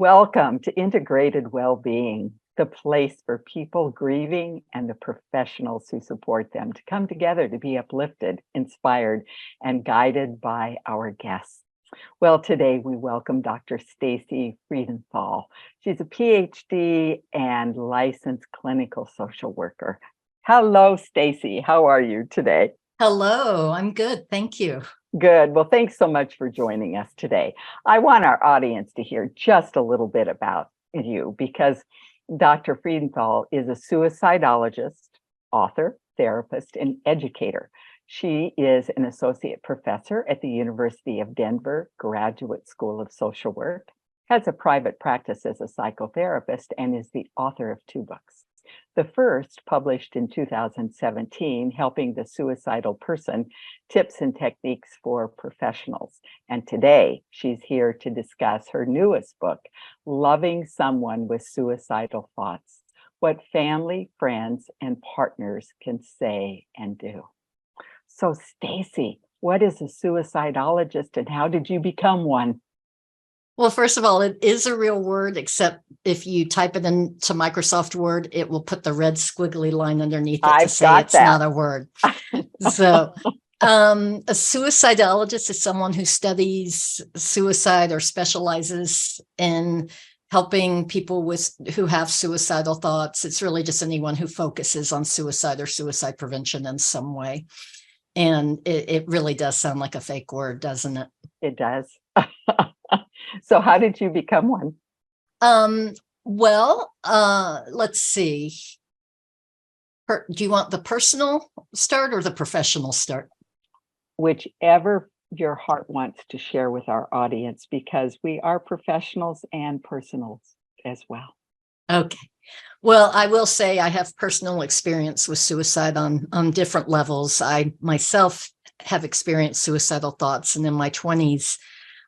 Welcome to Integrated Wellbeing, the place for people grieving and the professionals who support them to come together to be uplifted, inspired, and guided by our guests. Well, today we welcome Dr. Stacey Freedenthal. She's a Ph.D. and licensed clinical social worker. Hello, Stacey. How are you today? Hello, I'm good. Thank you. Good. Well, thanks so much for joining us today. I want our audience to hear just a little bit about you because Dr. Friedenthal is a suicidologist, author, therapist, and educator. She is an associate professor at the University of Denver Graduate School of Social Work, has a private practice as a psychotherapist, and is the author of 2 books. The first, published in 2017, Helping the Suicidal Person, Tips and Techniques for Professionals. And today, she's here to discuss her newest book, Loving Someone with Suicidal Thoughts, What Family, Friends, and Partners Can Say and Do. So, Stacey, what is a suicidologist and how did you become one? Well, first of all, it is a real word, except if you type it into Microsoft Word, it will put the red squiggly line underneath it to say it's not a word. So a suicidologist is someone who studies suicide or specializes in helping people who have suicidal thoughts. It's really just anyone who focuses on suicide or suicide prevention in some way. And it really does sound like a fake word, doesn't it? It does. So how did you become one? Let's see. Do you want the personal start or the professional start? Whichever your heart wants to share with our audience, because we are professionals and personals as well. Okay. Well, I will say I have personal experience with suicide on different levels. I myself have experienced suicidal thoughts, and in my 20s,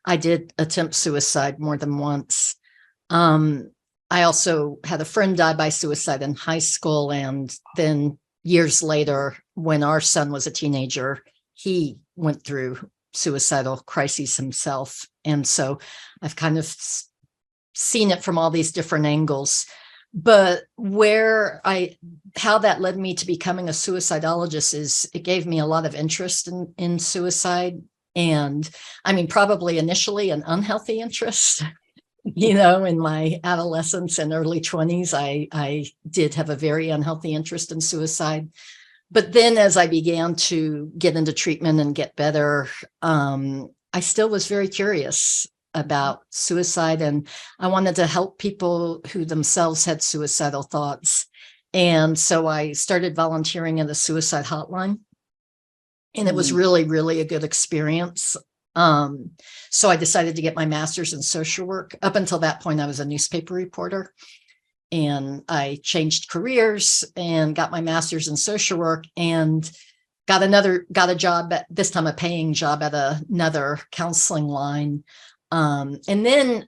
I did attempt suicide more than once. I also had a friend die by suicide in high school. And then years later, when our son was a teenager, he went through suicidal crises himself. And so I've kind of seen it from all these different angles. But how that led me to becoming a suicidologist is it gave me a lot of interest in suicide. And I mean, probably initially an unhealthy interest, in my adolescence and early 20s, I did have a very unhealthy interest in suicide. But then as I began to get into treatment and get better, I still was very curious about suicide, and I wanted to help people who themselves had suicidal thoughts. And so I started volunteering at a suicide hotline. And it was really, really a good experience. So I decided to get my master's in social work. Up until that point, I was a newspaper reporter. And I changed careers and got my master's in social work and got a job at this time, a paying job at another counseling line. And then,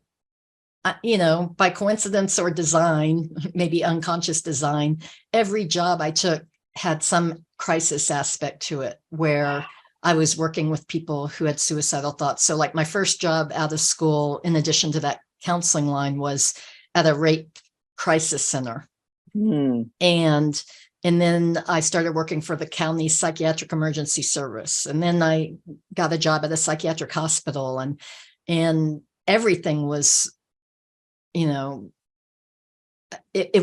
by coincidence or design, maybe unconscious design, every job I took had some crisis aspect to it where I was working with people who had suicidal thoughts. So like my first job out of school, in addition to that counseling line, was at a rape crisis center. And then I started working for the county psychiatric emergency service. And then I got a job at a psychiatric hospital, and everything was, it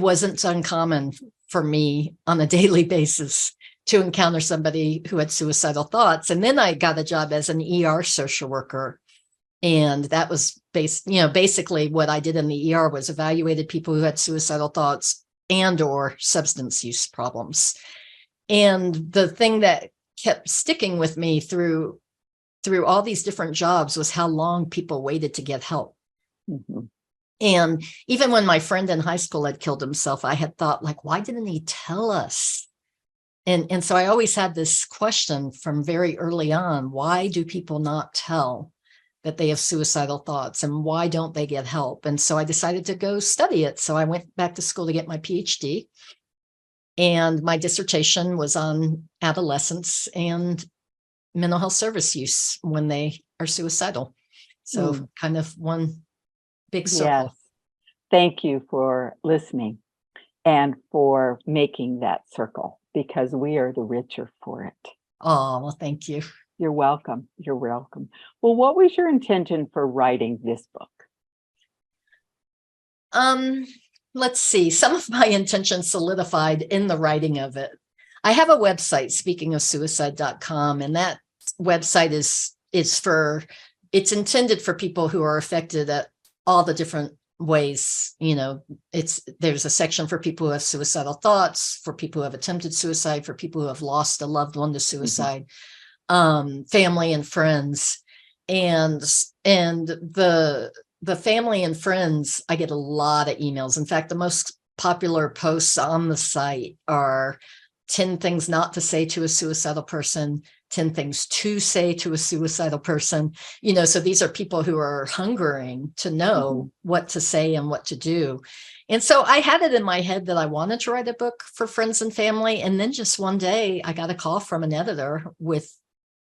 wasn't uncommon for me on a daily basis to encounter somebody who had suicidal thoughts. And then I got a job as an ER social worker. And that was basically what I did in the ER was evaluated people who had suicidal thoughts and or substance use problems. And the thing that kept sticking with me through all these different jobs was how long people waited to get help. Mm-hmm. And even when my friend in high school had killed himself, I had thought, like, why didn't he tell us? And so I always had this question from very early on: why do people not tell that they have suicidal thoughts, and why don't they get help? And so I decided to go study it. So I went back to school to get my PhD, and my dissertation was on adolescents and mental health service use when they are suicidal. So kind of one big circle. Yes. thank you for listening and for making that circle, because we are the richer for it. Oh, well, thank you. You're welcome. You're welcome. Well, what was your intention for writing this book? Let's see. Some of my intentions solidified in the writing of it. I have a website, speaking of suicide.com, and that website it's intended for people who are affected at all the different ways. There's a section for people who have suicidal thoughts, for people who have attempted suicide, for people who have lost a loved one to suicide, family and friends. And the family and friends, I get a lot of emails. In fact, the most popular posts on the site are 10 things not to say to a suicidal person, 10 things to say to a suicidal person. So these are people who are hungering to know what to say and what to do. And so I had it in my head that I wanted to write a book for friends and family. And then just one day I got a call from an editor with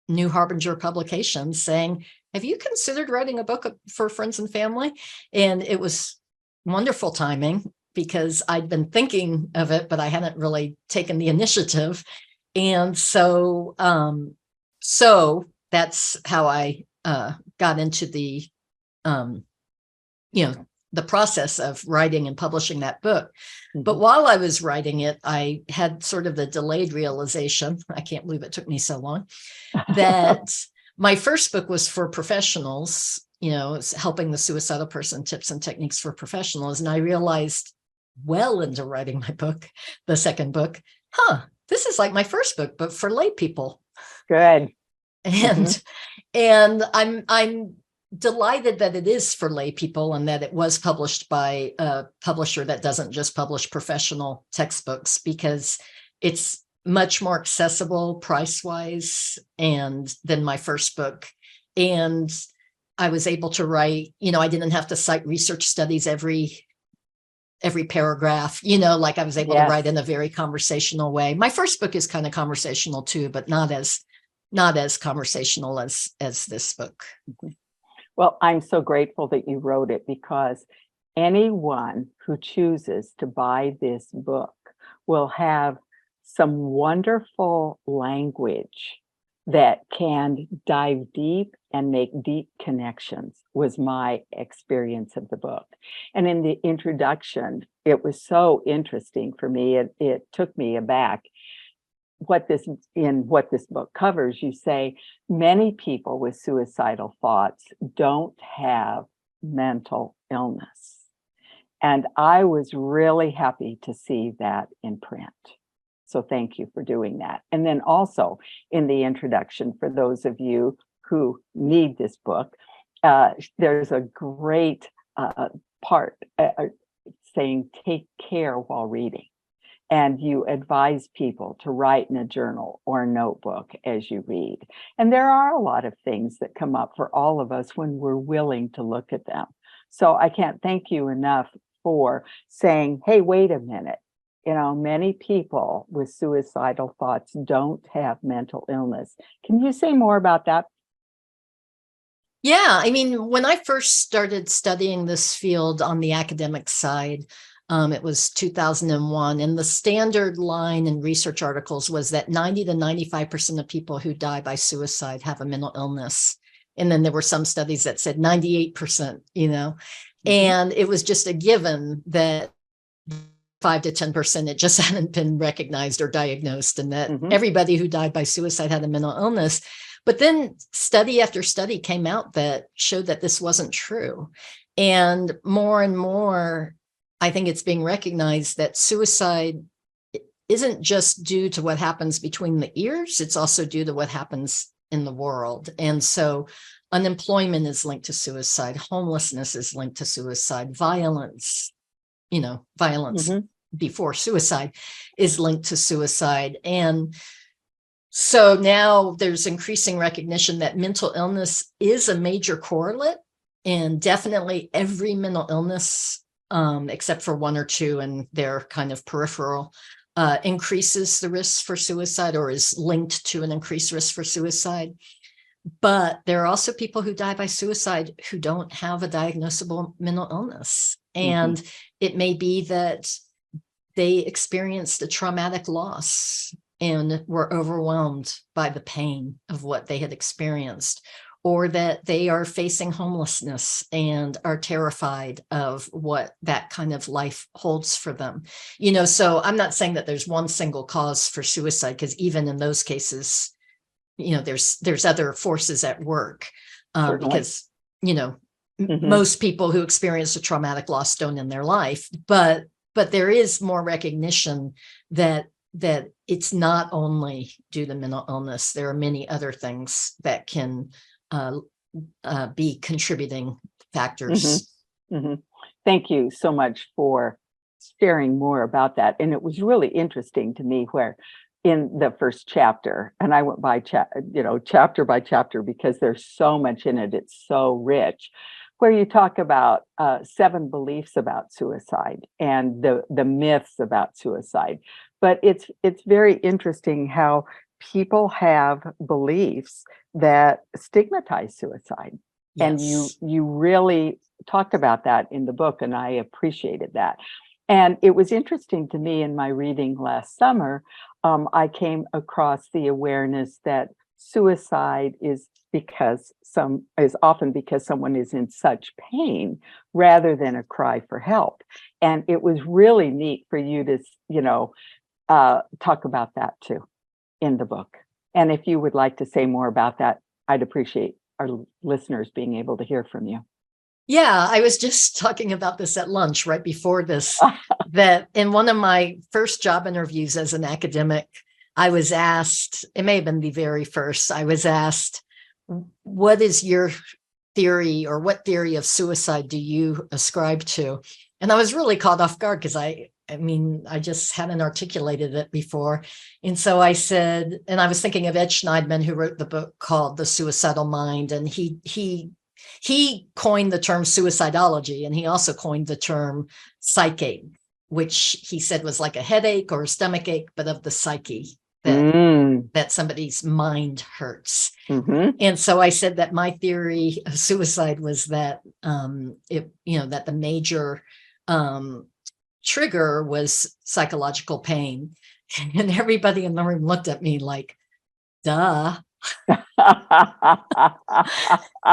New Harbinger Publications saying, have you considered writing a book for friends and family? And it was wonderful timing, because I'd been thinking of it, but I hadn't really taken the initiative. And so that's how I got into the process of writing and publishing that book. But while I was writing it, I had sort of the delayed realization, I can't believe it took me so long, that my first book was for professionals, it's helping the suicidal person, tips and techniques for professionals. And I realized well into writing my book, the second book, this is like my first book, but for lay people. Good. And I'm delighted that it is for lay people, and that it was published by a publisher that doesn't just publish professional textbooks, because it's much more accessible price-wise than my first book. And I was able to write, I didn't have to cite research studies every paragraph, like I was able to write in a very conversational way. My first book is kind of conversational too, but not as conversational as this book. Well, I'm so grateful that you wrote it, because anyone who chooses to buy this book will have some wonderful language that can dive deep and make deep connections, was my experience of the book. And in the introduction, it was so interesting for me. It took me aback. What this book covers, you say many people with suicidal thoughts don't have mental illness. And I was really happy to see that in print. So thank you for doing that. And then also in the introduction, for those of you who need this book, there's a great part saying take care while reading. And you advise people to write in a journal or a notebook as you read. And there are a lot of things that come up for all of us when we're willing to look at them. So I can't thank you enough for saying, hey, wait a minute. Many people with suicidal thoughts don't have mental illness. Can you say more about that? Yeah, when I first started studying this field on the academic side, it was 2001, and the standard line in research articles was that 90 to 95% of people who die by suicide have a mental illness. And then there were some studies that said 98%, and it was just a given that 5 to 10%, it just hadn't been recognized or diagnosed, and that everybody who died by suicide had a mental illness. But then study after study came out that showed that this wasn't true. And more, I think it's being recognized that suicide isn't just due to what happens between the ears, it's also due to what happens in the world. And so unemployment is linked to suicide, homelessness is linked to suicide, violence before suicide is linked to suicide. And so now there's increasing recognition that mental illness is a major correlate, and definitely every mental illness, except for one or two, and they're kind of peripheral, increases the risk for suicide or is linked to an increased risk for suicide. But there are also people who die by suicide who don't have a diagnosable mental illness. And it may be that they experienced a traumatic loss and were overwhelmed by the pain of what they had experienced, or that they are facing homelessness and are terrified of what that kind of life holds for them. So I'm not saying that there's one single cause for suicide, because even in those cases, there's other forces at work, because, most people who experience a traumatic loss don't end their life, but there is more recognition that it's not only due to mental illness. There are many other things that can be contributing factors. Thank you so much for sharing more about that. And it was really interesting to me where in the first chapter, and I went by chapter by chapter because there's so much in it. It's so rich, where you talk about 7 beliefs about suicide and the myths about suicide. But it's very interesting how people have beliefs that stigmatize suicide. Yes. And you really talked about that in the book, and I appreciated that. And it was interesting to me in my reading last summer, I came across the awareness that suicide is often because someone is in such pain rather than a cry for help. And it was really neat for you to, talk about that too in the book. And if you would like to say more about that, I'd appreciate our listeners being able to hear from you. Yeah, I was just talking about this at lunch right before this, that in one of my first job interviews as an academic, I was asked, it may have been the very first, I was asked, what is your theory, or what theory of suicide do you ascribe to? And I was really caught off guard because I just hadn't articulated it before. And so I said, and I was thinking of Ed Schneidman, who wrote the book called The Suicidal Mind. And he coined the term suicidology, and he also coined the term psyche, which he said was like a headache or a stomach ache, but of the psyche, that somebody's mind hurts. And so I said that my theory of suicide was that that the major trigger was psychological pain. And everybody in the room looked at me like, duh.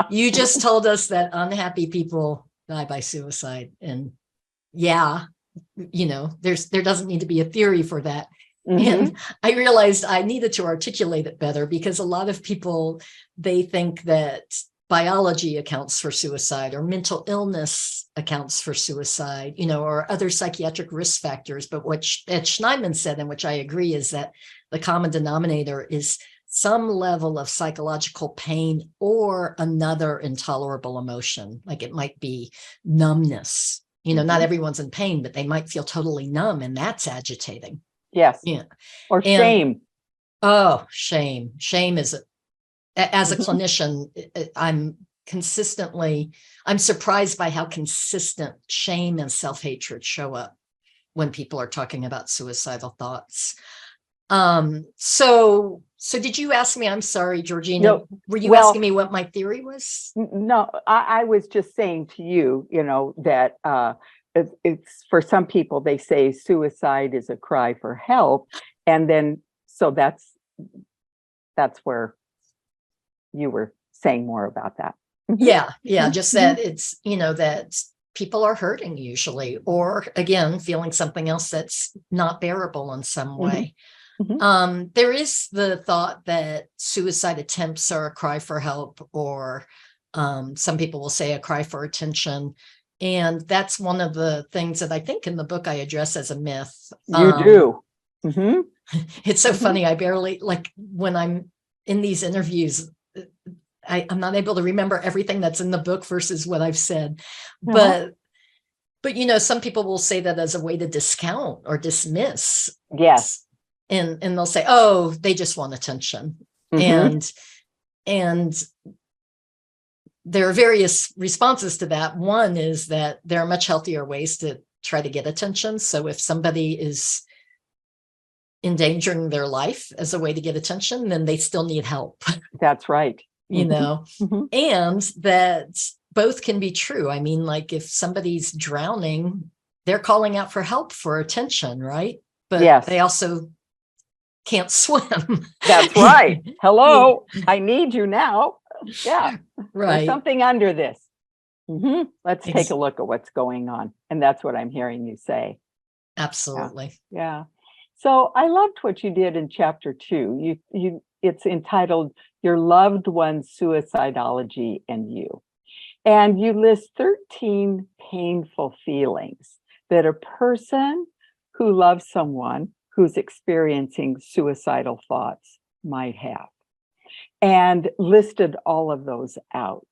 You just told us that unhappy people die by suicide. And there doesn't need to be a theory for that. And I realized I needed to articulate it better, because a lot of people, they think that biology accounts for suicide, or mental illness accounts for suicide, or other psychiatric risk factors. But what Ed Schneidman said, and which I agree, is that the common denominator is some level of psychological pain or another intolerable emotion. Like it might be numbness. Not everyone's in pain, but they might feel totally numb, and that's agitating. Yes. Yeah. Or shame. Shame. Shame is, as a clinician, I'm surprised by how consistent shame and self-hatred show up when people are talking about suicidal thoughts. So did you ask me, I'm sorry, Georgena, No, were you asking me what my theory was? No, I was just saying to you, that it's for some people, they say suicide is a cry for help. And then, so that's where you were saying more about that. Yeah. Just that it's, that people are hurting usually, or again, feeling something else that's not bearable in some way. There is the thought that suicide attempts are a cry for help, or some people will say a cry for attention. And that's one of the things that I think in the book I address as a myth. You do. It's so funny. I barely, when I'm in these interviews, I'm not able to remember everything that's in the book versus what I've said. But some people will say that as a way to discount or dismiss. Yes. And they'll say, oh, they just want attention. And there are various responses to that. One is that there are much healthier ways to try to get attention. So if somebody is endangering their life as a way to get attention, then they still need help. That's right. And that both can be true. I mean, like if somebody's drowning, they're calling out for help, for attention, right? But Yes. they also can't swim. That's right. Hello, I need you now. Yeah, there's Right. something under this. Let's take a look at what's going on. And that's what I'm hearing you say. Absolutely. Yeah. So I loved what you did in chapter 2. It's entitled Your Loved One's Suicidology and You. And you list 13 painful feelings that a person who loves someone who's experiencing suicidal thoughts might have, and listed all of those out.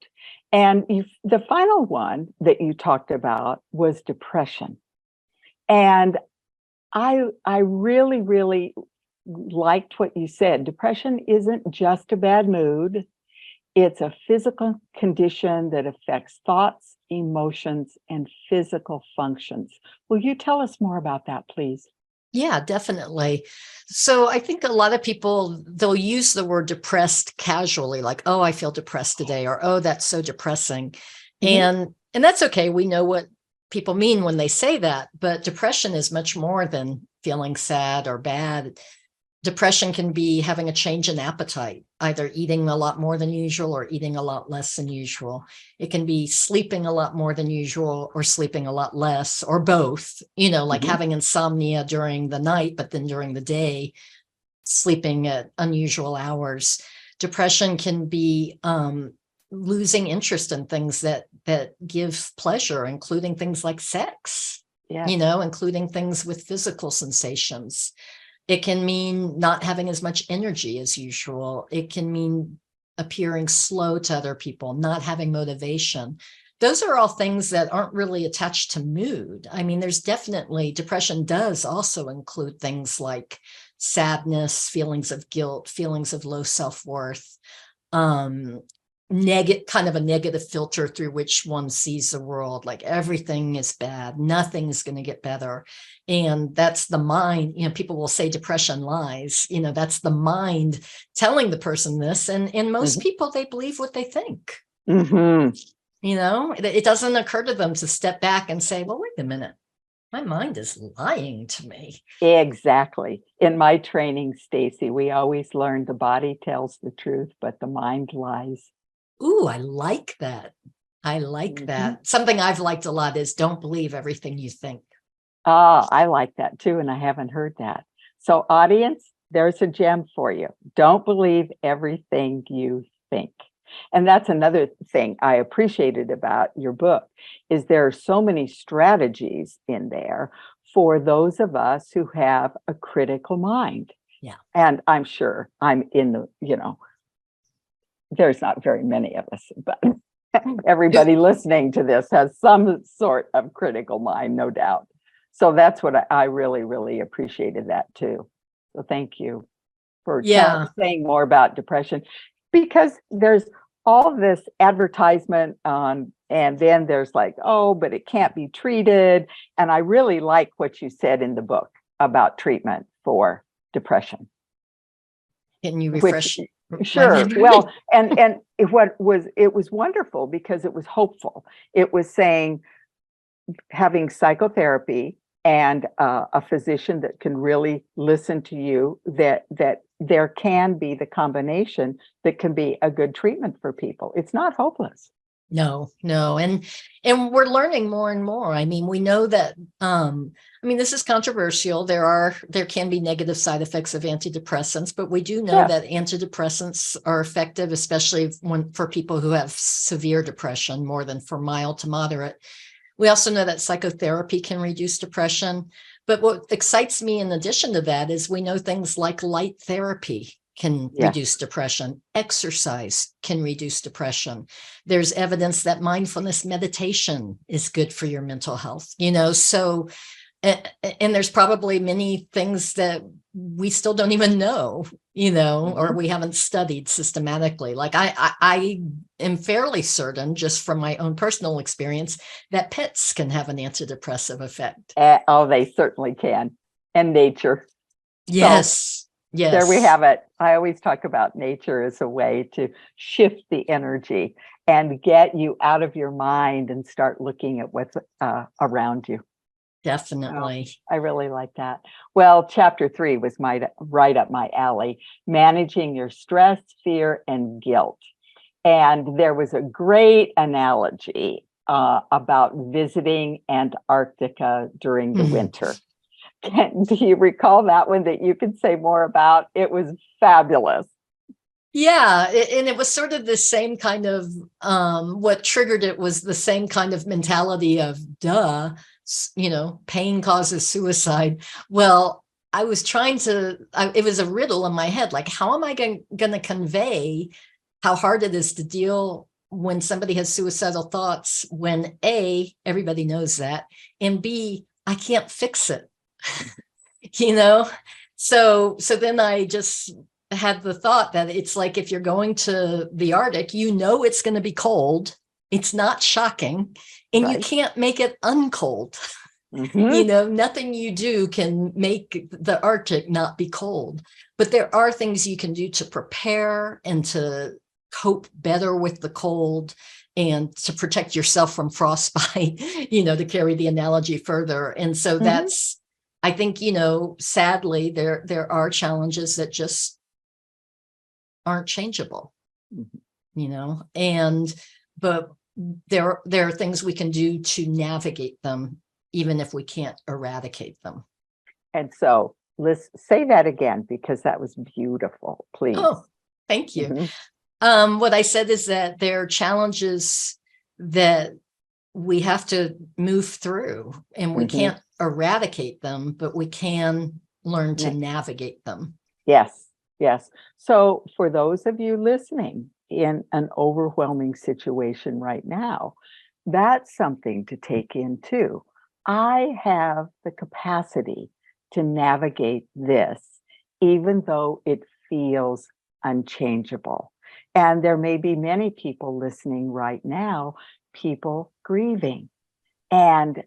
And the final one that you talked about was depression. And I really, really liked what you said. Depression isn't just a bad mood. It's a physical condition that affects thoughts, emotions, and physical functions. Will you tell us more about that, please? Yeah, definitely. So I think a lot of people, they'll use the word depressed casually, like, oh, I feel depressed today, or oh, that's so depressing. And that's okay. We know what people mean when they say that, but depression is much more than feeling sad or bad. Depression can be having a change in appetite, either eating a lot more than usual or eating a lot less than usual. It can be sleeping a lot more than usual or sleeping a lot less, or both, like having insomnia during the night, but then during the day, sleeping at unusual hours. Depression can be losing interest in things that give pleasure, including things like sex, including things with physical sensations. It can mean not having as much energy as usual. It can mean appearing slow to other people, not having motivation. Those are all things that aren't really attached to mood. I mean, there's definitely, depression does also include things like sadness, feelings of guilt, feelings of low self-worth, kind of a negative filter through which one sees the world, like everything is bad, nothing's going to get better. And that's the mind, people will say depression lies, that's the mind telling the person this. And most people, they believe what they think. It doesn't occur to them to step back and say, well, wait a minute, my mind is lying to me. Exactly. In my training, Stacey, we always learn the body tells the truth, but the mind lies. Ooh, I like that. I like that. Something I've liked a lot is don't believe everything you think. I like that too, and I haven't heard that. So audience, there's a gem for you. Don't believe everything you think. And that's another thing I appreciated about your book, is there are so many strategies in there for those of us who have a critical mind. Yeah. And I'm sure I'm in the, there's not very many of us, but everybody listening to this has some sort of critical mind, no doubt. So that's what I really, really appreciated that too. So thank you for saying more about depression, because there's all this advertisement on, and then there's like, oh, but it can't be treated. And I really like what you said in the book about treatment for depression. Can you refresh? Sure. Well, and it was wonderful because it was hopeful. It was saying having psychotherapy and a physician that can really listen to you, that there can be the combination that can be a good treatment for people. It's not hopeless. No. And we're learning more and more. I mean, we know that, this is controversial. There can be negative side effects of antidepressants, but we do know that antidepressants are effective, especially for people who have severe depression, more than for mild to moderate. We also know that psychotherapy can reduce depression. But what excites me in addition to that is we know things like light therapy can reduce depression. Exercise can reduce depression. There's evidence that mindfulness meditation is good for your mental health, so, and there's probably many things that we still don't even know, or we haven't studied systematically. Like I am fairly certain, just from my own personal experience, that pets can have an antidepressive effect. Oh, they certainly can. And nature. Yes. Yes. There we have it. I always talk about nature as a way to shift the energy and get you out of your mind and start looking at what's around you. Definitely. I really like that. Well, chapter 3 was right up my alley, managing your stress, fear, and guilt. And there was a great analogy about visiting Antarctica during the winter. Do you recall that one that you could say more about? It was fabulous. Yeah, and it was sort of the same kind of, what triggered it was the same kind of mentality of, duh, pain causes suicide. Well, I was trying to, it was a riddle in my head, like, how am I going to convey how hard it is to deal when somebody has suicidal thoughts, when A, everybody knows that, and B, I can't fix it. So then I just had the thought that it's like, if you're going to the Arctic, it's going to be cold. It's not shocking, and Right. You can't make it uncold. Nothing you do can make the Arctic not be cold, but there are things you can do to prepare and to cope better with the cold and to protect yourself from frostbite, to carry the analogy further. And so that's, I think, sadly, there are challenges that just aren't changeable, but there are things we can do to navigate them, even if we can't eradicate them. And so let's say that again, because that was beautiful, please. Oh, thank you. What I said is that there are challenges that we have to move through, and we can't eradicate them, but we can learn to navigate them. Yes. So for those of you listening in an overwhelming situation right now, that's something to take in too. I have the capacity to navigate this, even though it feels unchangeable. And there may be many people listening right now, people grieving. And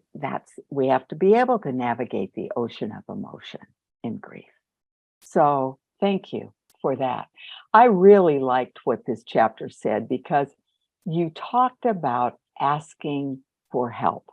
we have to be able to navigate the ocean of emotion in grief. So thank you for that. I really liked what this chapter said, because you talked about asking for help.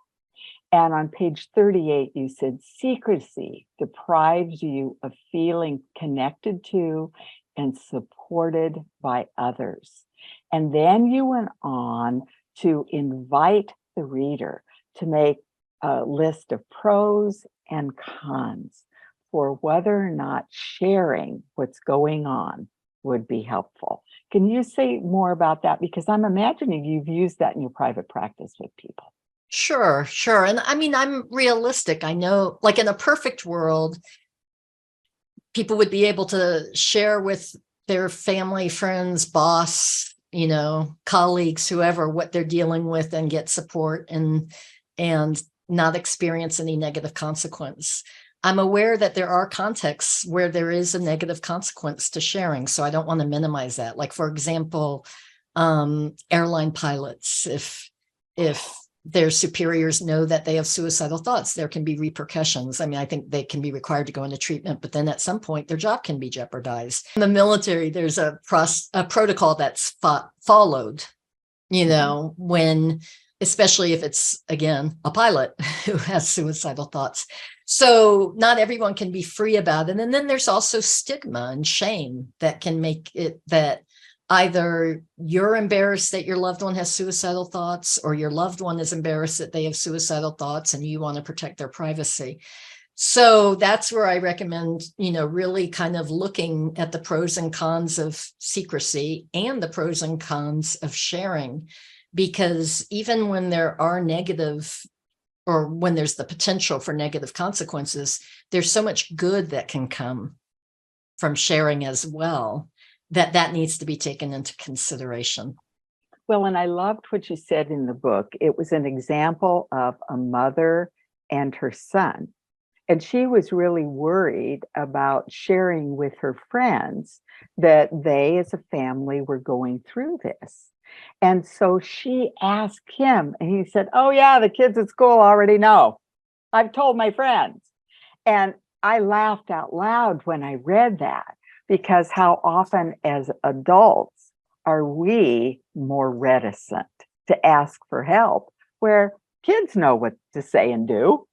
And on page 38, you said secrecy deprives you of feeling connected to and supported by others. And then you went on to invite the reader to make a list of pros and cons for whether or not sharing what's going on would be helpful. Can you say more about that? Because I'm imagining you've used that in your private practice with people. Sure. And I mean, I'm realistic. I know, like, in a perfect world, people would be able to share with their family, friends, boss, colleagues, whoever, what they're dealing with, and get support and not experience any negative consequence. I'm aware that there are contexts where there is a negative consequence to sharing, so I don't want to minimize that. Like, for example, airline pilots, if their superiors know that they have suicidal thoughts, there can be repercussions. I mean, I think they can be required to go into treatment, but then at some point their job can be jeopardized. In the military, there's a protocol that's followed, when, especially if it's, again, a pilot who has suicidal thoughts. So not everyone can be free about it. And then there's also stigma and shame that can make it that either you're embarrassed that your loved one has suicidal thoughts, or your loved one is embarrassed that they have suicidal thoughts and you want to protect their privacy. So that's where I recommend, really kind of looking at the pros and cons of secrecy and the pros and cons of sharing, because even when there are negative, or when there's the potential for negative consequences, there's so much good that can come from sharing as well, that needs to be taken into consideration. Well, and I loved what you said in the book. It was an example of a mother and her son. And she was really worried about sharing with her friends that they as a family were going through this. And so she asked him, and he said, "Oh yeah, the kids at school already know. I've told my friends." And I laughed out loud when I read that, because how often as adults are we more reticent to ask for help, where kids know what to say and do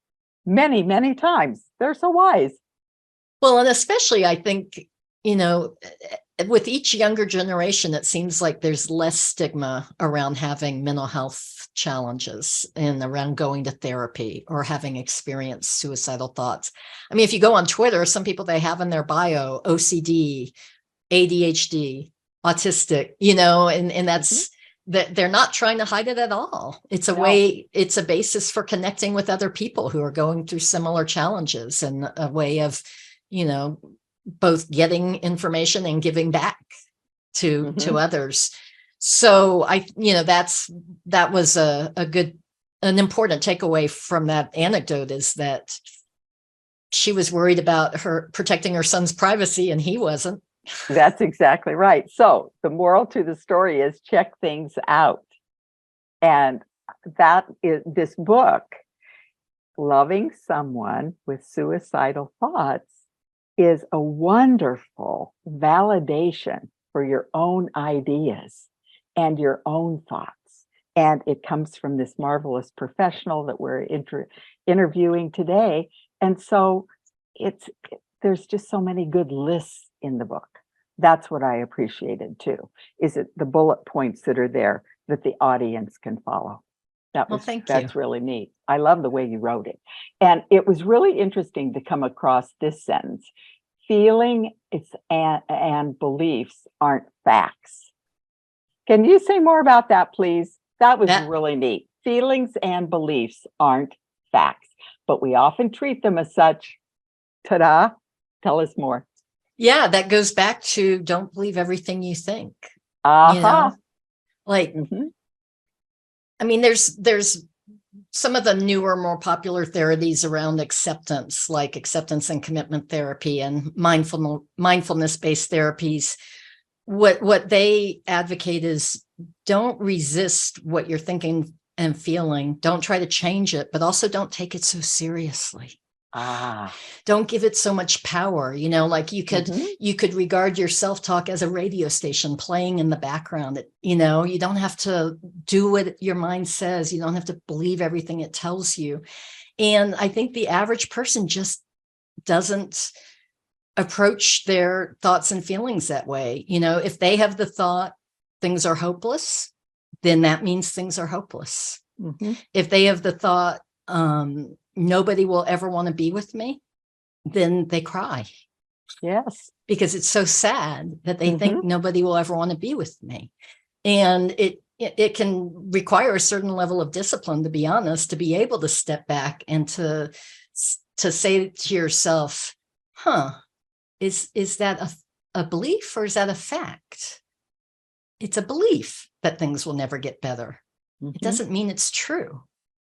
many, many times. They're so wise. Well, and especially I think, with each younger generation, it seems like there's less stigma around having mental health challenges and around going to therapy or having experienced suicidal thoughts. I mean, if you go on Twitter, some people, they have in their bio OCD, ADHD, autistic, and that's that they're not trying to hide it at all. It's a way, it's a basis for connecting with other people who are going through similar challenges, and a way of, both getting information and giving back to others. So that was an important takeaway from that anecdote, is that she was worried about her protecting her son's privacy and he wasn't. That's exactly right. So the moral to the story is check things out. And that is this book, Loving Someone with Suicidal Thoughts, is a wonderful validation for your own ideas and your own thoughts. And it comes from this marvelous professional that we're interviewing today. And so there's just so many good lists in the book. That's what I appreciated too, is it the bullet points that are there that the audience can follow. That's really neat. I love the way you wrote it. And it was really interesting to come across this sentence: feeling and beliefs aren't facts. Can you say more about that, please? That was really neat. Feelings and beliefs aren't facts, but we often treat them as such. Ta-da. Tell us more. Yeah, that goes back to don't believe everything you think. Like, I mean, there's some of the newer, more popular therapies around acceptance, like acceptance and commitment therapy and mindfulness-based therapies. What they advocate is don't resist what you're thinking and feeling. Don't try to change it, but also don't take it so seriously. Don't give it so much power. Like you could regard your self-talk as a radio station playing in the background. You don't have to do what your mind says. You don't have to believe everything it tells you. And I think the average person just doesn't approach their thoughts and feelings that way. If they have the thought things are hopeless, then that means things are hopeless. If they have the thought, nobody will ever want to be with me, then they cry. Yes. Because it's so sad that they think nobody will ever want to be with me. And it can require a certain level of discipline, to be honest, to be able to step back and to say to yourself, is that a belief or is that a fact? It's a belief that things will never get better. It doesn't mean it's true,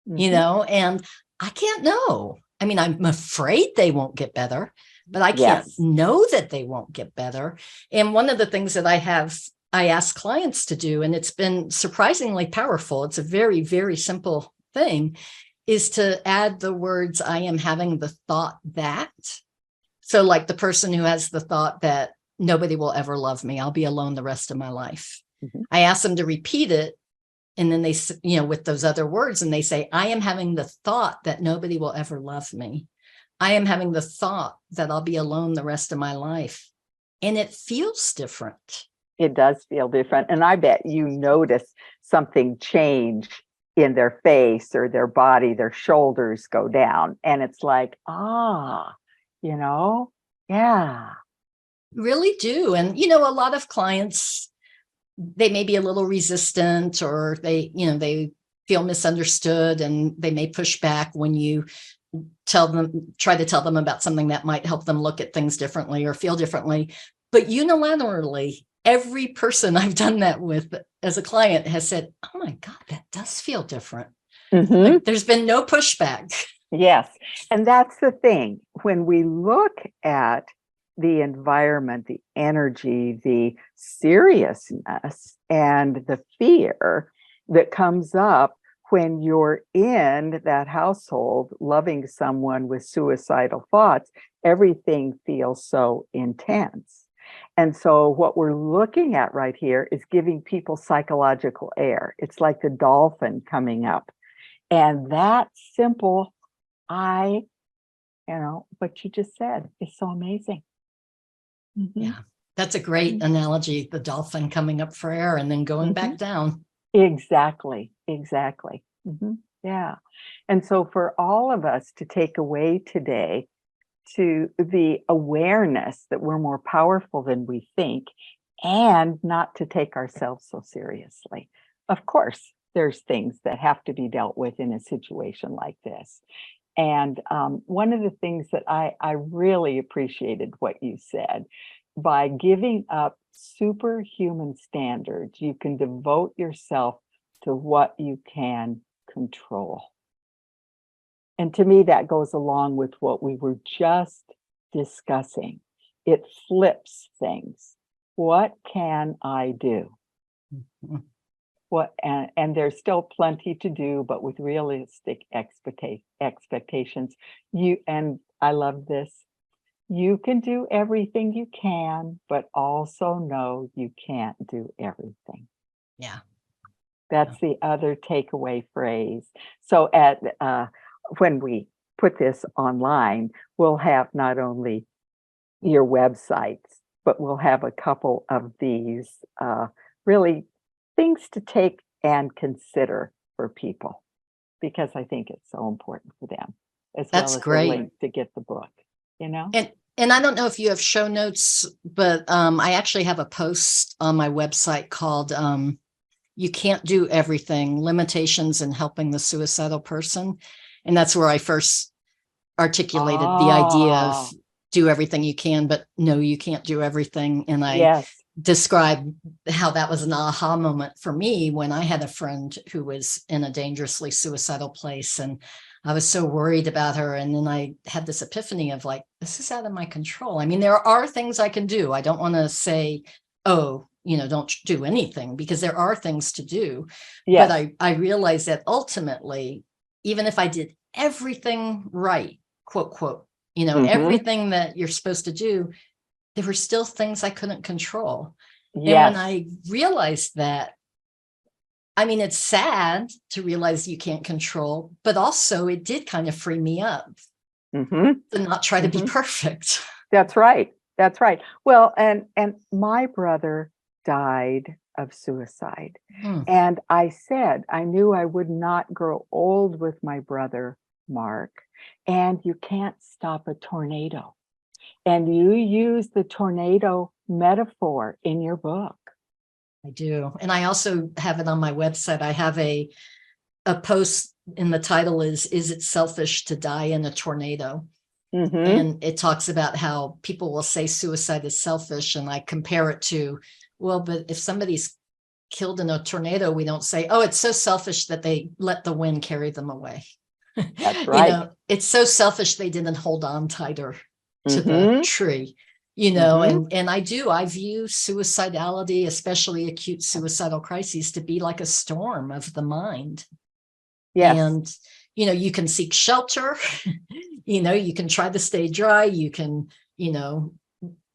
and I can't know. I mean, I'm afraid they won't get better, but I can't know that they won't get better. And one of the things that I ask clients to do, and it's been surprisingly powerful, it's a very, very simple thing, is to add the words, I am having the thought that. So like the person who has the thought that nobody will ever love me, I'll be alone the rest of my life. I ask them to repeat it. And then they, with those other words, and they say, I am having the thought that nobody will ever love me. I am having the thought that I'll be alone the rest of my life. And it feels different. It does feel different. And I bet you notice something change in their face or their body, their shoulders go down. And it's like, Really do. And, a lot of clients, they may be a little resistant, or they feel misunderstood, and they may push back when you try to tell them about something that might help them look at things differently or feel differently. But unilaterally, every person I've done that with as a client has said, oh my God, that does feel different. Like, there's been no pushback. Yes. And that's the thing. When we look at the environment, the energy, the seriousness, and the fear that comes up when you're in that household loving someone with suicidal thoughts, everything feels so intense. And so what we're looking at right here is giving people psychological air. It's like the dolphin coming up. And that simple, what you just said is so amazing. Yeah, that's a great analogy. The dolphin coming up for air and then going back down. Exactly. Yeah. And so for all of us to take away today to the awareness that we're more powerful than we think, and not to take ourselves so seriously. Of course, there's things that have to be dealt with in a situation like this. And one of the things that I really appreciated what you said, by giving up superhuman standards, you can devote yourself to what you can control. And to me, that goes along with what we were just discussing. It flips things. What can I do? And there's still plenty to do, but with realistic expectations. And I love this. You can do everything you can, but also know you can't do everything. Yeah. That's the other takeaway phrase. So when we put this online, we'll have not only your websites, but we'll have a couple of these really things to take and consider for people, because I think it's so important for them, as That's well as great. the link to get the book, And I don't know if you have show notes, but I actually have a post on my website called You Can't Do Everything, Limitations in Helping the Suicidal Person. And that's where I first articulated the idea of do everything you can, but no, you can't do everything. And I described how that was an aha moment for me when I had a friend who was in a dangerously suicidal place. And I was so worried about her. And then I had this epiphany of like, this is out of my control. I mean, there are things I can do. I don't want to say, oh, don't do anything, because there are things to do. Yes. But I realized that ultimately, even if I did everything right, quote, everything that you're supposed to do, there were still things I couldn't control. Yes. And when I realized that, I mean, it's sad to realize you can't control, but also it did kind of free me up to not try to be perfect. That's right. Well, and my brother died of suicide. And I said, I knew I would not grow old with my brother, Mark, and you can't stop a tornado. And you use the tornado metaphor in your book. I do. And I also have it on my website. I have a post, and the title is It Selfish to Die in a Tornado? And it talks about how people will say suicide is selfish. And I compare it to, well, but if somebody's killed in a tornado, we don't say, oh, it's so selfish that they let the wind carry them away. That's right. It's so selfish they didn't hold on tighter to the tree, and I view suicidality, especially acute suicidal crises, to be like a storm of the mind. Yes. And, you can seek shelter, you can try to stay dry, you can,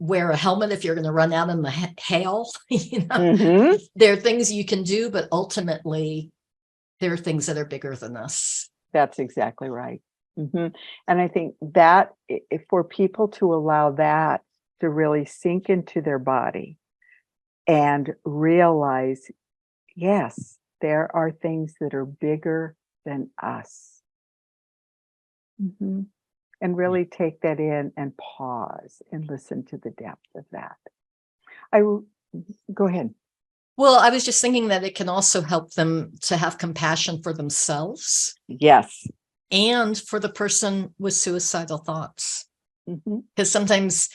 wear a helmet if you're going to run out in the hail. There are things you can do, but ultimately there are things that are bigger than us. That's exactly right. And I think that for people to allow that to really sink into their body and realize, yes, there are things that are bigger than us. And really take that in and pause and listen to the depth of that. Go ahead. Well, I was just thinking that it can also help them to have compassion for themselves. Yes. And for the person with suicidal thoughts. Because sometimes,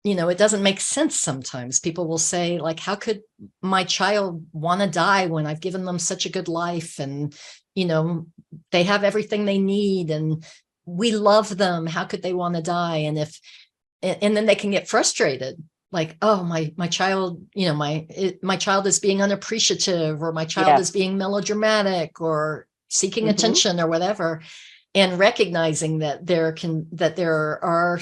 it doesn't make sense. Sometimes people will say, like, how could my child want to die when I've given them such a good life? And, they have everything they need and we love them. How could they want to die? And then they can get frustrated. Like, oh, my child, my child is being unappreciative, or my child is being melodramatic or seeking attention or whatever, and recognizing that there are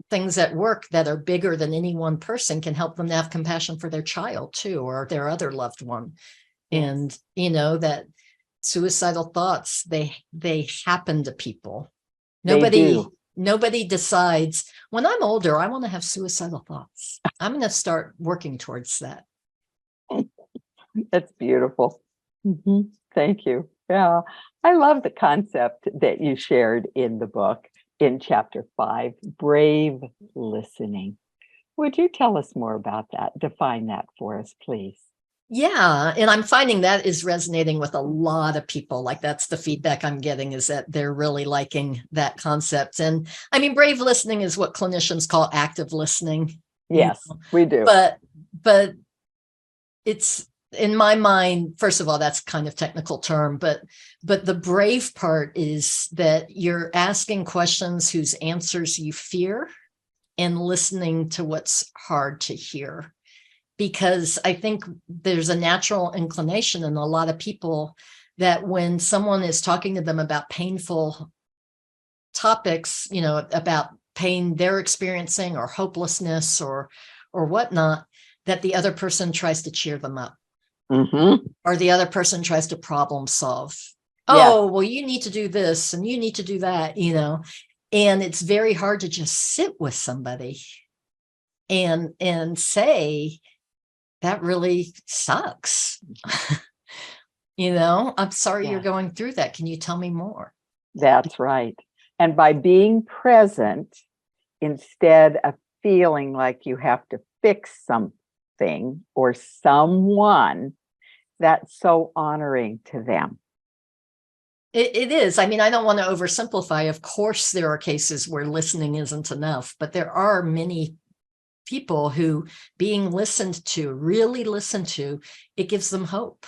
things at work that are bigger than any one person can help them to have compassion for their child too, or their other loved one. Yes. And, that suicidal thoughts, they happen to people. They do. Nobody decides, when I'm older, I want to have suicidal thoughts. I'm going to start working towards that. That's beautiful. Thank you. Yeah, I love the concept that you shared in the book in chapter 5, brave listening. Would you tell us more about that? Define that for us, please. Yeah. And I'm finding that is resonating with a lot of people. Like, that's the feedback I'm getting, is that they're really liking that concept. And I mean, brave listening is what clinicians call active listening. Yes, we do. But it's, in my mind, first of all, that's kind of technical term, but the brave part is that you're asking questions whose answers you fear and listening to what's hard to hear. Because I think there's a natural inclination in a lot of people that when someone is talking to them about painful topics, about pain they're experiencing or hopelessness or whatnot, that the other person tries to cheer them up. Or the other person tries to problem solve. Yes. Oh, well, you need to do this and you need to do that, and it's very hard to just sit with somebody and say, that really sucks. I'm sorry you're going through that. Can you tell me more? That's right. And by being present, instead of feeling like you have to fix something or someone, that's so honoring to them. It is. I mean, I don't want to oversimplify. Of course, there are cases where listening isn't enough, but there are many people who being listened to, really listened to, it gives them hope.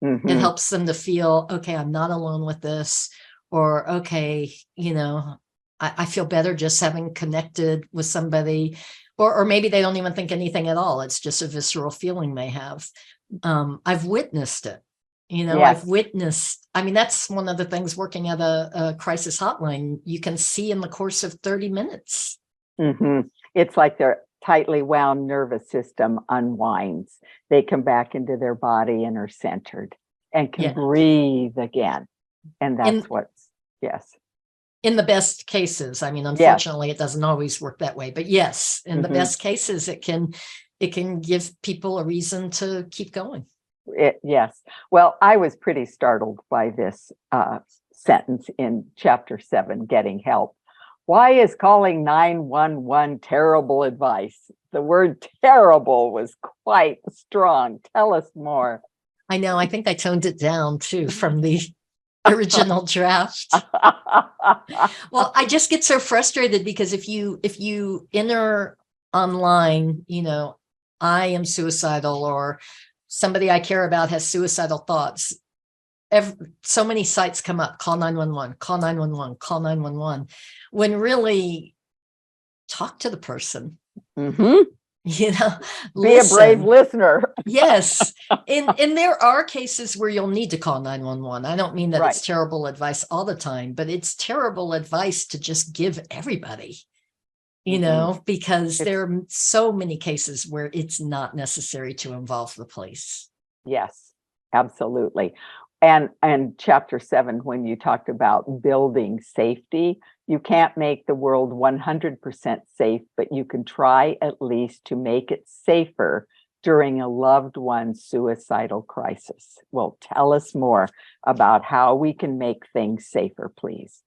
It helps them to feel, okay, I'm not alone with this, or, okay, I feel better just having connected with somebody, or maybe they don't even think anything at all. It's just a visceral feeling they have. I've witnessed it. I've witnessed, I mean, that's one of the things working at a crisis hotline, you can see in the course of 30 minutes. It's like their tightly wound nervous system unwinds. They come back into their body and are centered and can breathe again. And that's yes. In the best cases. I mean, unfortunately, it doesn't always work that way. But yes, in the best cases, it can give people a reason to keep going. Yes. Well, I was pretty startled by this sentence in chapter 7, getting help. Why is calling 911 terrible advice? The word terrible was quite strong. Tell us more. I know. I think I toned it down too from the original draft. Well, I just get so frustrated because if you enter online, I am suicidal, or somebody I care about has suicidal thoughts. So many sites come up, call 911, call 911, call 911, when really talk to the person. Be a brave listener. Yes. And there are cases where you'll need to call 911. I don't mean that it's terrible advice all the time, but it's terrible advice to just give everybody, because there are so many cases where it's not necessary to involve the police. Yes, absolutely. And chapter 7, when you talked about building safety, you can't make the world 100% safe, but you can try at least to make it safer during a loved one's suicidal crisis. Well, tell us more about how we can make things safer, please.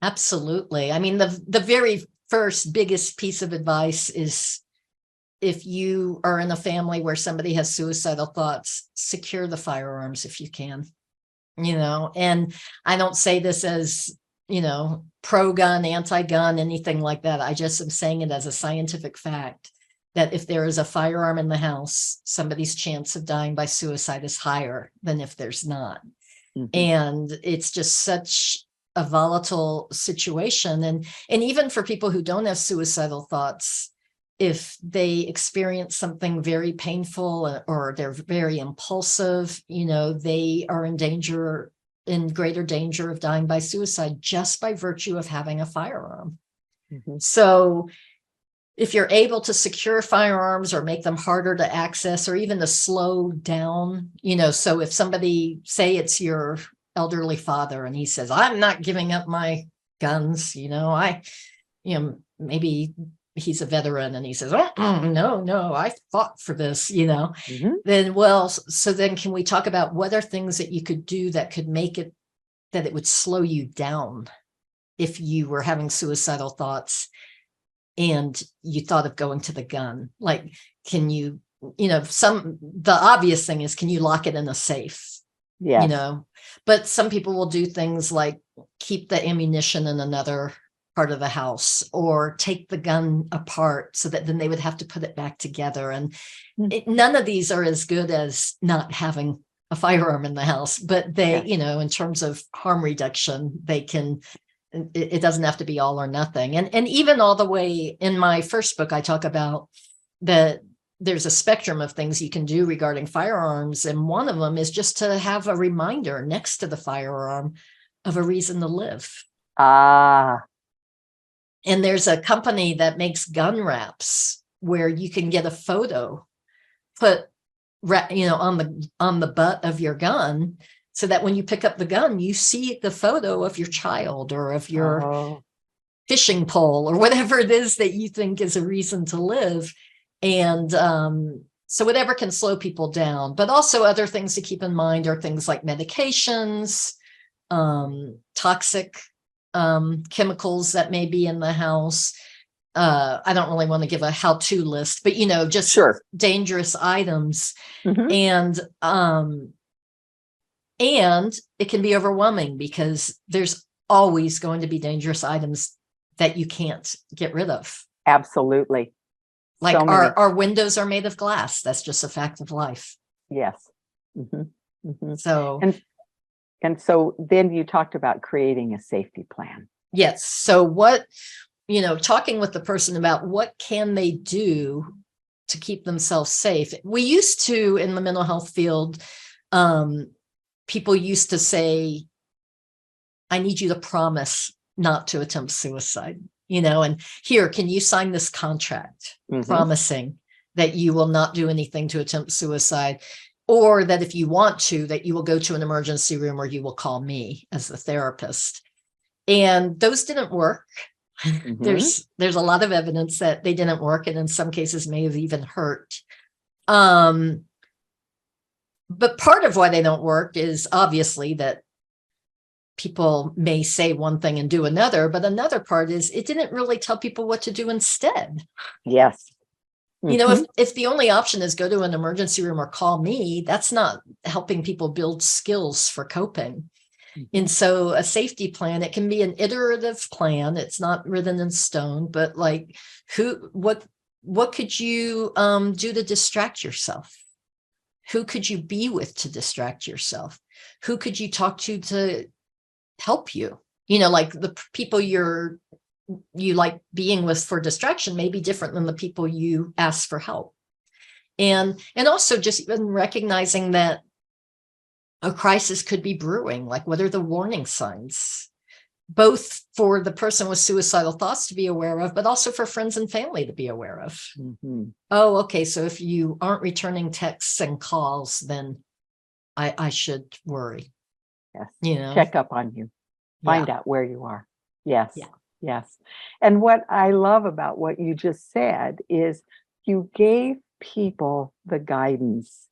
Absolutely. I mean, the very first biggest piece of advice is, if you are in a family where somebody has suicidal thoughts, secure the firearms if you can. And I don't say this as, pro-gun, anti-gun, anything like that. I just am saying it as a scientific fact that if there is a firearm in the house, somebody's chance of dying by suicide is higher than if there's not. And it's just such a volatile situation. And even for people who don't have suicidal thoughts, if they experience something very painful or they're very impulsive, they are in greater danger of dying by suicide just by virtue of having a firearm. So if you're able to secure firearms or make them harder to access or even to slow down, so if somebody, say it's your elderly father and he says, I'm not giving up my guns, maybe he's a veteran and he says, no, I fought for this, then, so then can we talk about what are things that you could do that could make it, that it would slow you down if you were having suicidal thoughts and you thought of going to the gun? Like, can you, the obvious thing is, can you lock it in a safe? Yes. But some people will do things like keep the ammunition in another part of the house or take the gun apart so that then they would have to put it back together. And none of these are as good as not having a firearm in the house, but they, in terms of harm reduction, they can, it doesn't have to be all or nothing. And even all the way in my first book, I talk about that there's a spectrum of things you can do regarding firearms. And one of them is just to have a reminder next to the firearm of a reason to live. And there's a company that makes gun wraps where you can get a photo put, on the butt of your gun, so that when you pick up the gun, you see the photo of your child or of your fishing pole or whatever it is that you think is a reason to live. And so whatever can slow people down, but also other things to keep in mind are things like medications, toxic chemicals that may be in the house. I don't really want to give a how-to list, but, just dangerous items. And it can be overwhelming because there's always going to be dangerous items that you can't get rid of. Absolutely. Like our windows are made of glass. That's just a fact of life. Yes. So, and so then you talked about creating a safety plan. Yes. So what, talking with the person about what can they do to keep themselves safe. We used to, in the mental health field, people used to say, I need you to promise not to attempt suicide, and here, can you sign this contract promising that you will not do anything to attempt suicide, or that if you want to, that you will go to an emergency room or you will call me as the therapist. And those didn't work. There's a lot of evidence that they didn't work, and in some cases may have even hurt. But part of why they don't work is obviously that people may say one thing and do another, but another part is it didn't really tell people what to do instead. Yes. If the only option is go to an emergency room or call me, that's not helping people build skills for coping. And so a safety plan, it can be an iterative plan. It's not written in stone, but like what could you do to distract yourself? Who could you be with to distract yourself? Who could you talk to help you? Like the people you like being with for distraction may be different than the people you ask for help. And also just even recognizing that a crisis could be brewing. Like, what are the warning signs? Both for the person with suicidal thoughts to be aware of, but also for friends and family to be aware of. Oh, okay. So if you aren't returning texts and calls, then I should worry. Yes. Check up on you. Find out where you are. Yes. Yes. And what I love about what you just said is you gave people the guidance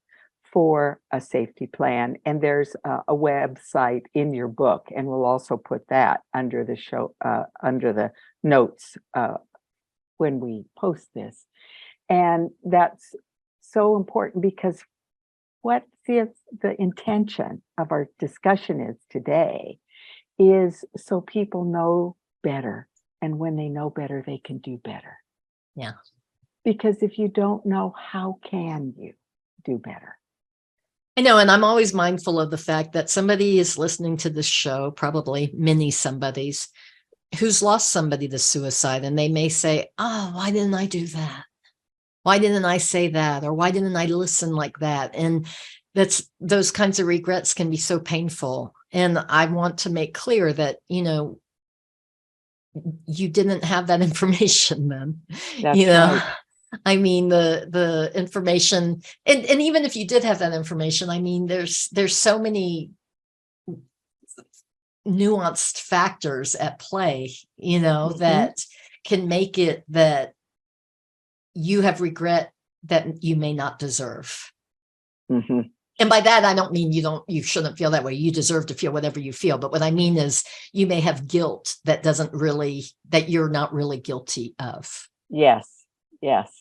for a safety plan. And there's a website in your book, and we'll also put that under the show, under the notes when we post this. And that's so important because what the intention of our discussion is today is so people know better. And when they know better, they can do better. Yeah. Because if you don't know, how can you do better? I know, and I'm always mindful of the fact that somebody is listening to this show, probably many somebodies, who's lost somebody to suicide, and they may say, oh, why didn't I do that? Why didn't I say that? Or why didn't I listen like that? And those kinds of regrets can be so painful. And I want to make clear that, you didn't have that information then. That's right. I mean, the information, and even if you did have that information, I mean, there's so many nuanced factors at play, that can make it that you have regret that you may not deserve. And by that, I don't mean you shouldn't feel that way. You deserve to feel whatever you feel. But what I mean is you may have guilt that you're not really guilty of. Yes, yes.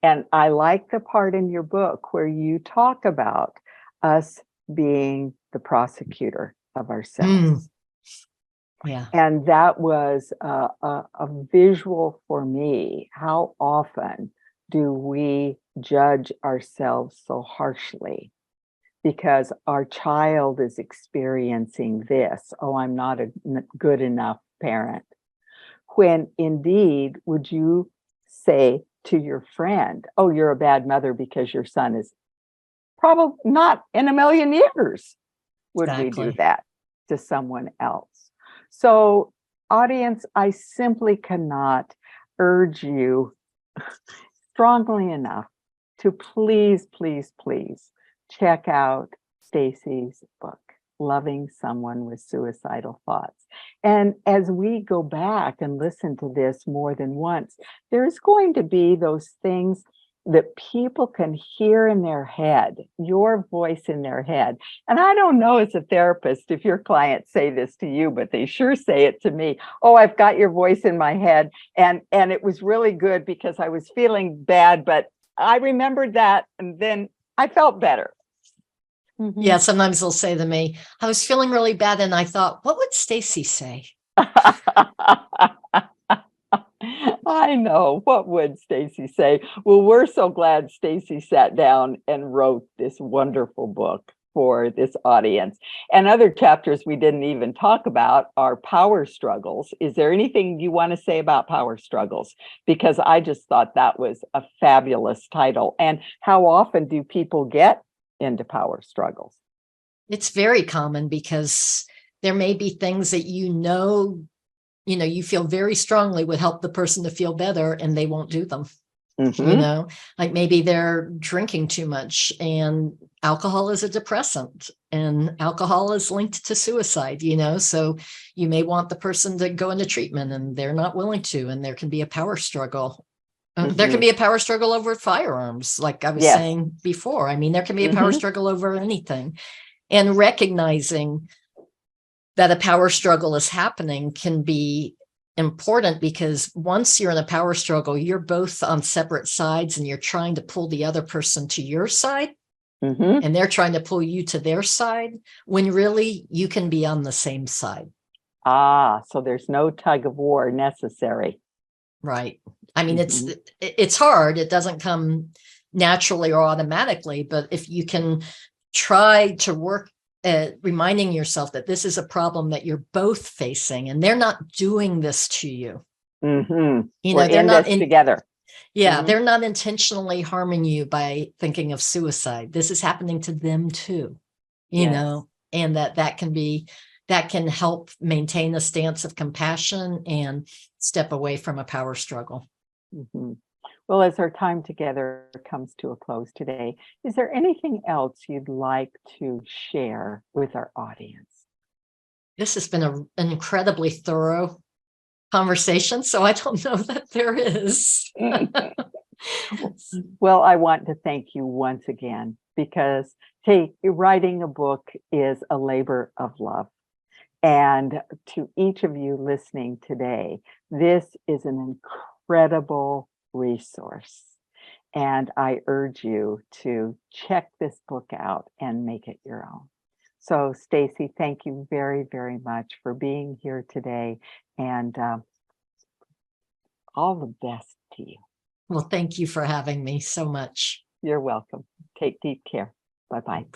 And I like the part in your book where you talk about us being the prosecutor of ourselves. Yeah. And that was a visual for me. How often do we judge ourselves so harshly because our child is experiencing this? Oh, I'm not a good enough parent. When indeed, would you say to your friend, oh, you're a bad mother because your son is probably not in a million years? Would we do that to someone else? So, audience, I simply cannot urge you strongly enough to please, please, please check out Stacey's book, Loving Someone with Suicidal Thoughts. And as we go back and listen to this more than once, there's going to be those things that people can hear in their head, your voice in their head. And I don't know as a therapist if your clients say this to you, but they sure say it to me. Oh, I've got your voice in my head. And it was really good because I was feeling bad, but I remembered that and then I felt better. Yeah, sometimes they'll say to me, I was feeling really bad and I thought, what would Stacey say? I know. What would Stacey say? Well, we're so glad Stacey sat down and wrote this wonderful book for this audience. And other chapters we didn't even talk about are power struggles. Is there anything you want to say about power struggles? Because I just thought that was a fabulous title. And how often do people get into power struggles? It's very common because there may be things that you feel very strongly would help the person to feel better and they won't do them. Like maybe they're drinking too much, and alcohol is a depressant and alcohol is linked to suicide, so you may want the person to go into treatment and they're not willing to, and there can be a power struggle. There can be a power struggle over firearms, like I was saying before. I mean, there can be a power struggle over anything. And recognizing that a power struggle is happening can be important, because once you're in a power struggle, you're both on separate sides and you're trying to pull the other person to your side, and they're trying to pull you to their side, when really you can be on the same side. So there's no tug of war necessary. Right. I mean, it's hard. It doesn't come naturally or automatically, but if you can try to work at reminding yourself that this is a problem that you're both facing and they're not doing this to you. We're they're not together. Yeah, they're not intentionally harming you by thinking of suicide. This is happening to them too, and that can help maintain a stance of compassion and step away from a power struggle. Well, as our time together comes to a close today, is there anything else you'd like to share with our audience? This has been an incredibly thorough conversation, so I don't know that there is. Well, I want to thank you once again, because writing a book is a labor of love. And to each of you listening today, this is an incredible resource. And I urge you to check this book out and make it your own. So, Stacey, thank you very, very much for being here today. And all the best to you. Well, thank you for having me so much. You're welcome. Take deep care. Bye-bye.